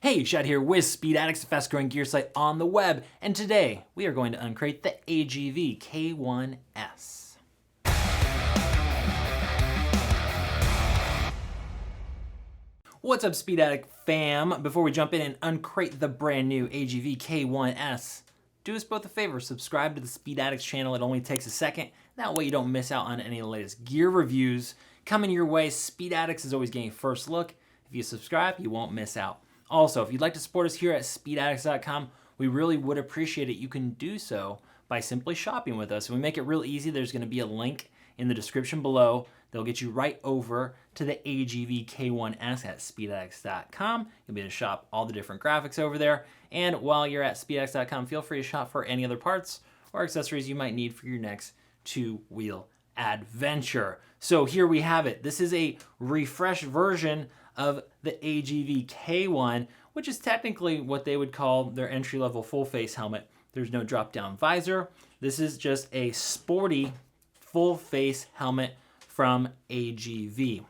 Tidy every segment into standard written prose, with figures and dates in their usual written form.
Hey, Shad here with Speed Addicts, the fast growing gear site on the web, and today we are going to uncrate the AGV K1 S. What's up, Speed Addict fam? Before we jump in and uncrate the brand new AGV K1 S, do us both a favor, subscribe to the Speed Addicts channel. It only takes a second. That way you don't miss out on any of the latest gear reviews coming your way. Speed Addicts is always getting first look. If you subscribe, you won't miss out. Also, if you'd like to support us here at speedaddicts.com, we really would appreciate it. You can do so by simply shopping with us. We make it real easy. There's going to be a link in the description below. They'll get you right over to the AGV K1 S at speedaddicts.com. You'll be able to shop all the different graphics over there. And while you're at speedaddicts.com, feel free to shop for any other parts or accessories you might need for your next two-wheel adventure. So here we have it. This is a refreshed version of the AGV K1, which is technically what they would call their entry-level full-face helmet. There's no drop-down visor. This is just a sporty full-face helmet from AGV.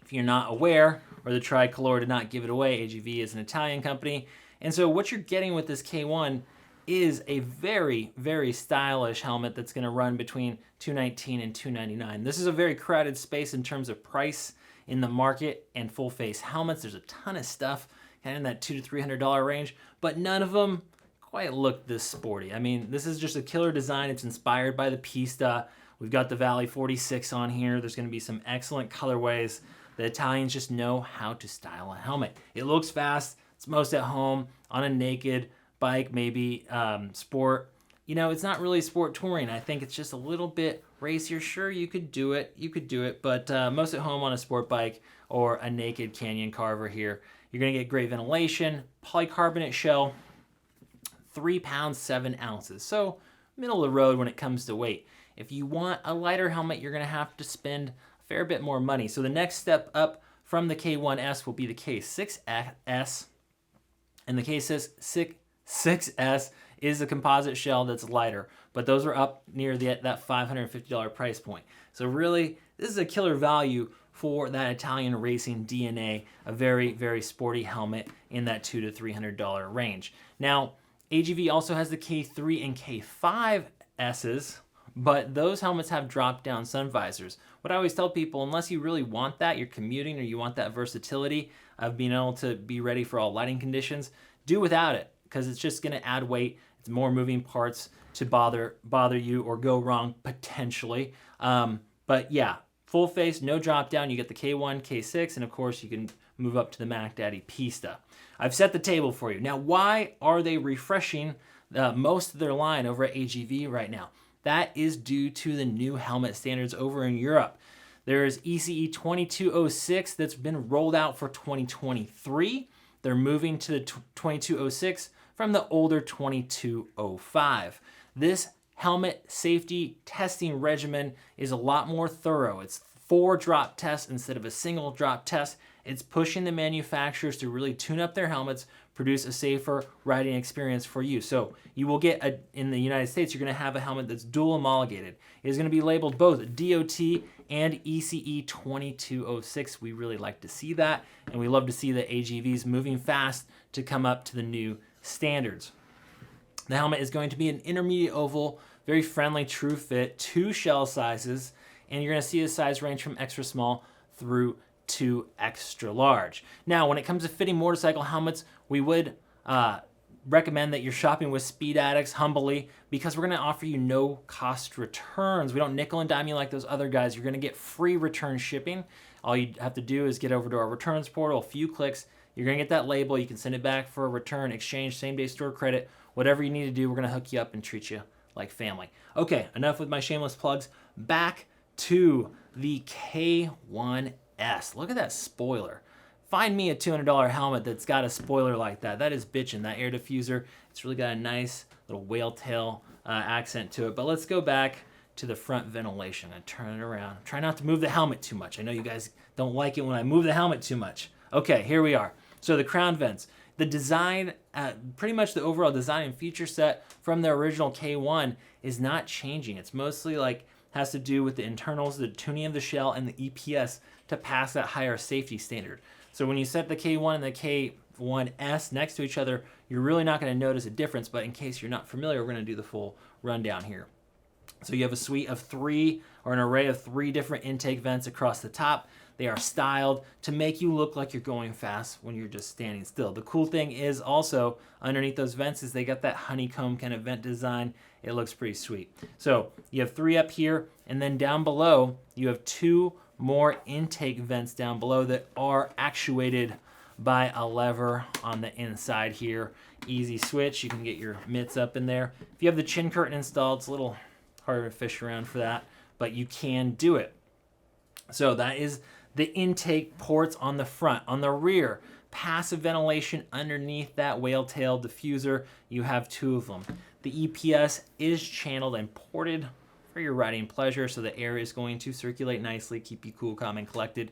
If you're not aware, or the tricolor did not give it away, AGV is an Italian company. And so what you're getting with this K1 is a very, very stylish helmet that's gonna run between $219 and $299. This is a very crowded space in terms of price in the market and full face helmets. There's a ton of stuff kind of in that $200 to $300 range, but none of them quite look this sporty. I mean, this is just a killer design. It's inspired by the Pista. We've got the Valley 46 on here. There's going to be some excellent colorways. The Italians just know how to style a helmet. It looks fast. It's most at home on a naked bike, maybe sport. You know, it's not really sport touring. I think it's just a little bit racier. Sure, you could do it, but most at home on a sport bike or a naked Canyon Carver here. You're gonna get great ventilation, polycarbonate shell, 3 pounds, 7 ounces. So middle of the road when it comes to weight. If you want a lighter helmet, you're gonna have to spend a fair bit more money. So the next step up from the K1S will be the K6S, and the K6S is a composite shell that's lighter, but those are up near that $550 price point. So really, this is a killer value for that Italian racing DNA, a very, very sporty helmet in that $200 to $300 range. Now, AGV also has the K3 and K5Ss, but those helmets have drop-down sun visors. What I always tell people, unless you really want that, you're commuting or you want that versatility of being able to be ready for all lighting conditions, do without it, because it's just gonna add weight. It's more moving parts to bother you or go wrong potentially. But yeah, full face, no drop down. You get the K1, K6, and of course you can move up to the Mac Daddy Pista. I've set the table for you. Now, why are they refreshing most of their line over at AGV right now? That is due to the new helmet standards over in Europe. There's ECE 2206 that's been rolled out for 2023. They're moving to the 2206 from the older 2205. This helmet safety testing regimen is a lot more thorough. It's 4 drop tests instead of a single drop test. It's pushing the manufacturers to really tune up their helmets, produce a safer riding experience for you. So you will get, in the United States, you're gonna have a helmet that's dual homologated. It is gonna be labeled both DOT and ECE 2206. We really like to see that, and we love to see the AGVs moving fast to come up to the new standards. The helmet is going to be an intermediate oval, very friendly, true fit, 2 shell sizes, and you're gonna see a size range from extra small through to extra large. Now, when it comes to fitting motorcycle helmets, we would recommend that you're shopping with Speed Addicts humbly, because we're gonna offer you no cost returns. We don't nickel and dime you like those other guys. You're gonna get free return shipping. All you have to do is get over to our returns portal, a few clicks. You're gonna get that label. You can send it back for a return, exchange, same-day store credit, whatever you need to do. We're gonna hook you up and treat you like family. Okay, enough with my shameless plugs. Back to the K1S. Look at that spoiler. Find me a $200 helmet that's got a spoiler like that. That is bitchin', that air diffuser. It's really got a nice little whale tail accent to it. But let's go back to the front ventilation and turn it around. Try not to move the helmet too much. I know you guys don't like it when I move the helmet too much. Okay, here we are. So the crown vents. The design, pretty much the overall design and feature set from the original K1 is not changing. It's mostly like, has to do with the internals, the tuning of the shell, and the EPS to pass that higher safety standard. So when you set the K1 and the K1 S next to each other, you're really not going to notice a difference, but in case you're not familiar, we're going to do the full rundown here. So you have a suite of three, or an array of three different intake vents across the top. They are styled to make you look like you're going fast when you're just standing still. The cool thing is also underneath those vents is they got that honeycomb kind of vent design. It looks pretty sweet. So you have three up here, and then down below you have two more intake vents down below that are actuated by a lever on the inside here. Easy switch. You can get your mitts up in there. If you have the chin curtain installed, it's a little harder to fish around for that, but you can do it. So that is the intake ports on the front. On the rear, passive ventilation underneath that whale tail diffuser. You have two of them. The EPS is channeled and ported for your riding pleasure, so the air is going to circulate nicely, keep you cool, calm, and collected.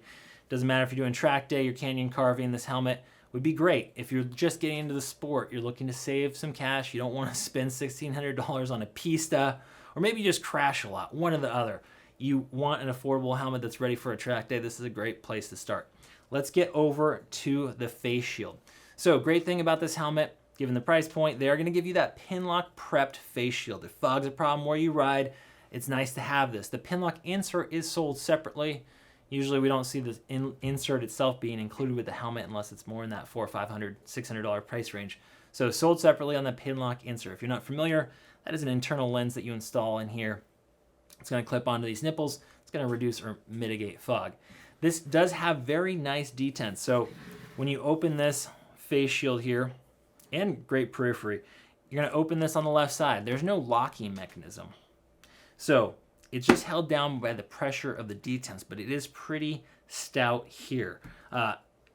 Doesn't matter if you're doing track day, you're canyon carving, this helmet would be great. If you're just getting into the sport, you're looking to save some cash, you don't want to spend $1,600 on a pista, or maybe you just crash a lot, one or the other. You want an affordable helmet that's ready for a track day, this is a great place to start. Let's get over to the face shield. So great thing about this helmet, given the price point, they are going to give you that Pinlock prepped face shield. If fog's a problem where you ride, it's nice to have this. The Pinlock insert is sold separately. Usually we don't see the insert itself being included with the helmet unless it's more in that $400, $500, $600 price range. So sold separately on the Pinlock insert. If you're not familiar, that is an internal lens that you install in here. It's going to clip onto these nipples. It's going to reduce or mitigate fog. This does have very nice detents. So when you open this face shield here, and great periphery, you're going to open this on the left side. There's no locking mechanism. So it's just held down by the pressure of the detents, but it is pretty stout here.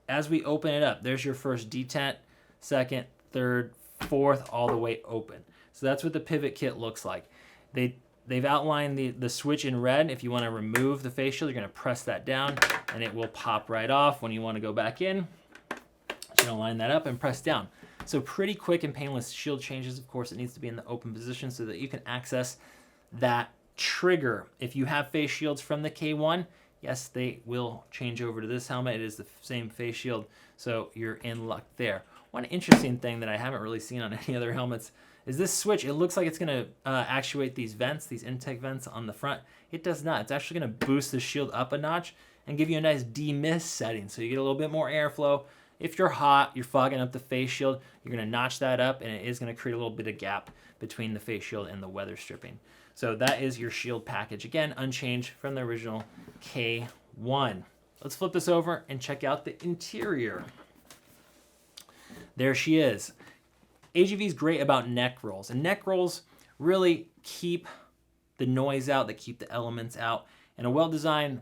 As we open it up, there's your first detent, second, third, fourth, all the way open. So that's what the pivot kit looks like. They've outlined the switch in red. If you want to remove the face shield, you're going to press that down and it will pop right off. When you want to go back in, you're going to line that up and press down. So pretty quick and painless shield changes. Of course, it needs to be in the open position so that you can access that trigger. If you have face shields from the K1, yes, they will change over to this helmet. It is the same face shield, so you're in luck there. One interesting thing that I haven't really seen on any other helmets is this switch. It looks like it's going to actuate these vents, these intake vents on the front. It does not. It's actually going to boost the shield up a notch and give you a nice demist setting, so you get a little bit more airflow. If you're hot, you're fogging up the face shield, you're going to notch that up, and it is going to create a little bit of gap between the face shield and the weather stripping. So that is your shield package. Again, unchanged from the original K1. Let's flip this over and check out the interior. There she is. AGV is great about neck rolls, and neck rolls really keep the noise out, they keep the elements out, and a well-designed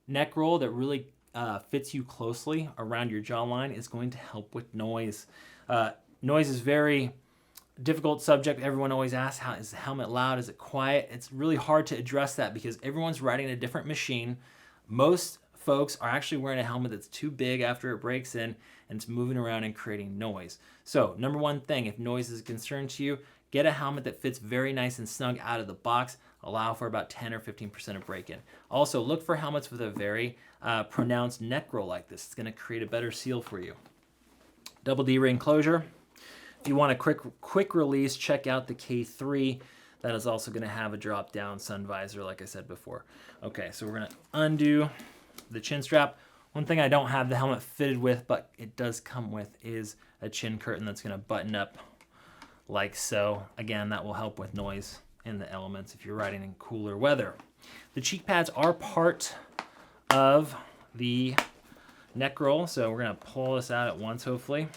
neck roll that really fits you closely around your jawline is going to help with noise. Noise is very difficult subject. Everyone always asks, how is the helmet loud? Is it quiet? It's really hard to address that because everyone's riding a different machine. Most folks are actually wearing a helmet that's too big after it breaks in and it's moving around and creating noise. So number one thing, if noise is a concern to you, get a helmet that fits very nice and snug out of the box. Allow for about 10 or 15% of break-in. Also, look for helmets with a very pronounced neck roll like this. It's going to create a better seal for you. Double D-ring closure. If you want a quick release, check out the K3. That is also going to have a drop-down sun visor, like I said before. Okay, so we're going to undo the chin strap. One thing I don't have the helmet fitted with, but it does come with, is a chin curtain that's going to button up like so. Again, that will help with noise in the elements if you're riding in cooler weather. The cheek pads are part of the neck roll, so we're going to pull this out at once, hopefully.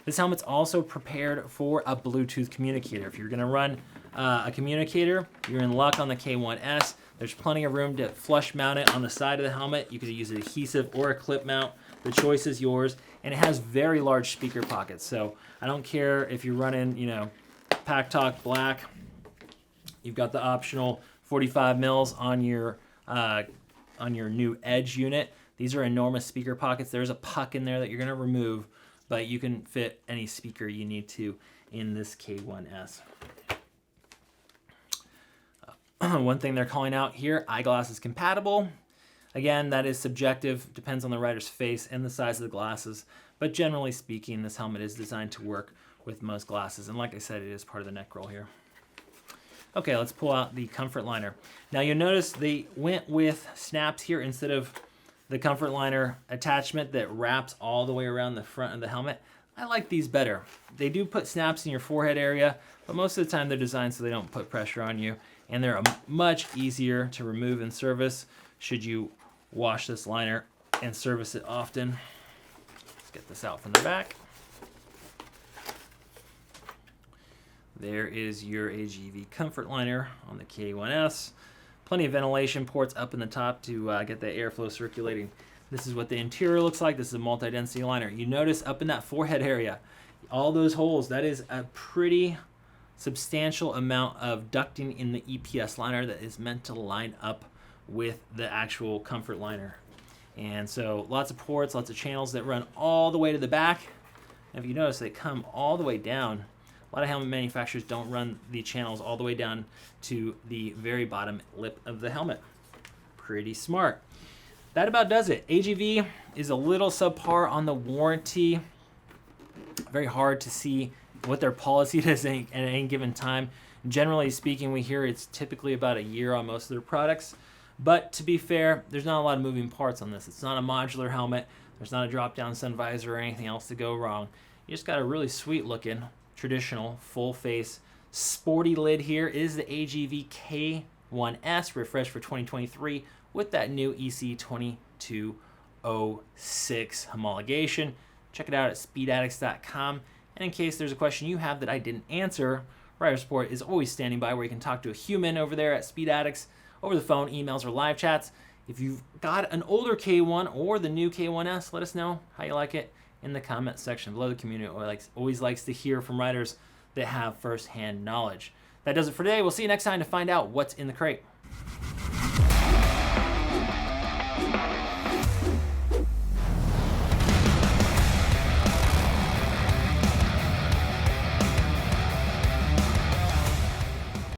This helmet's also prepared for a Bluetooth communicator. If you're going to run a communicator, you're in luck on the K1 S. There's plenty of room to flush mount it on the side of the helmet. You could use an adhesive or a clip mount. The choice is yours, and it has very large speaker pockets. So I don't care if you're running, Pack Talk Black. You've got the optional 45 mils on your new Edge unit. These are enormous speaker pockets. There's a puck in there that you're going to remove, but you can fit any speaker you need to in this K1S. One thing they're calling out here, eyeglasses compatible. Again, that is subjective, depends on the rider's face and the size of the glasses, But generally speaking, this helmet is designed to work with most glasses. And like I said, it is part of the neck roll here. Okay, let's pull out the comfort liner. Now you'll notice they went with snaps here instead of the comfort liner attachment that wraps all the way around the front of the helmet. I like these better. They do put snaps in your forehead area, but most of the time they're designed so they don't put pressure on you, and they're much easier to remove and service should you wash this liner and service it often. Let's get this out from the back. There is your AGV comfort liner on the K1 S. Plenty of ventilation ports up in the top to get that airflow circulating. This is what the interior looks like. This is a multi-density liner. You notice up in that forehead area, all those holes, that is a pretty substantial amount of ducting in the EPS liner that is meant to line up with the actual comfort liner. And so lots of ports, lots of channels that run all the way to the back. And if you notice, they come all the way down. A lot of helmet manufacturers don't run the channels all the way down to the very bottom lip of the helmet. Pretty smart. That about does it. AGV is a little subpar on the warranty. Very hard to see what their policy is at any given time. Generally speaking, we hear it's typically about a year on most of their products. But to be fair, there's not a lot of moving parts on this. It's not a modular helmet. There's not a drop-down sun visor or anything else to go wrong. You just got a really sweet looking, traditional, full face, sporty lid here. It is the AGV K1 S, refreshed for 2023 with that new EC2206 homologation. Check it out at speedaddicts.com. And in case there's a question you have that I didn't answer, Rider Support is always standing by where you can talk to a human over there at Speed Addicts, over the phone, emails, or live chats. If you've got an older K1 or the new K1S, let us know how you like it in the comment section below. The community always likes to hear from riders that have first-hand knowledge. That does it for today. We'll see you next time to find out what's in the crate.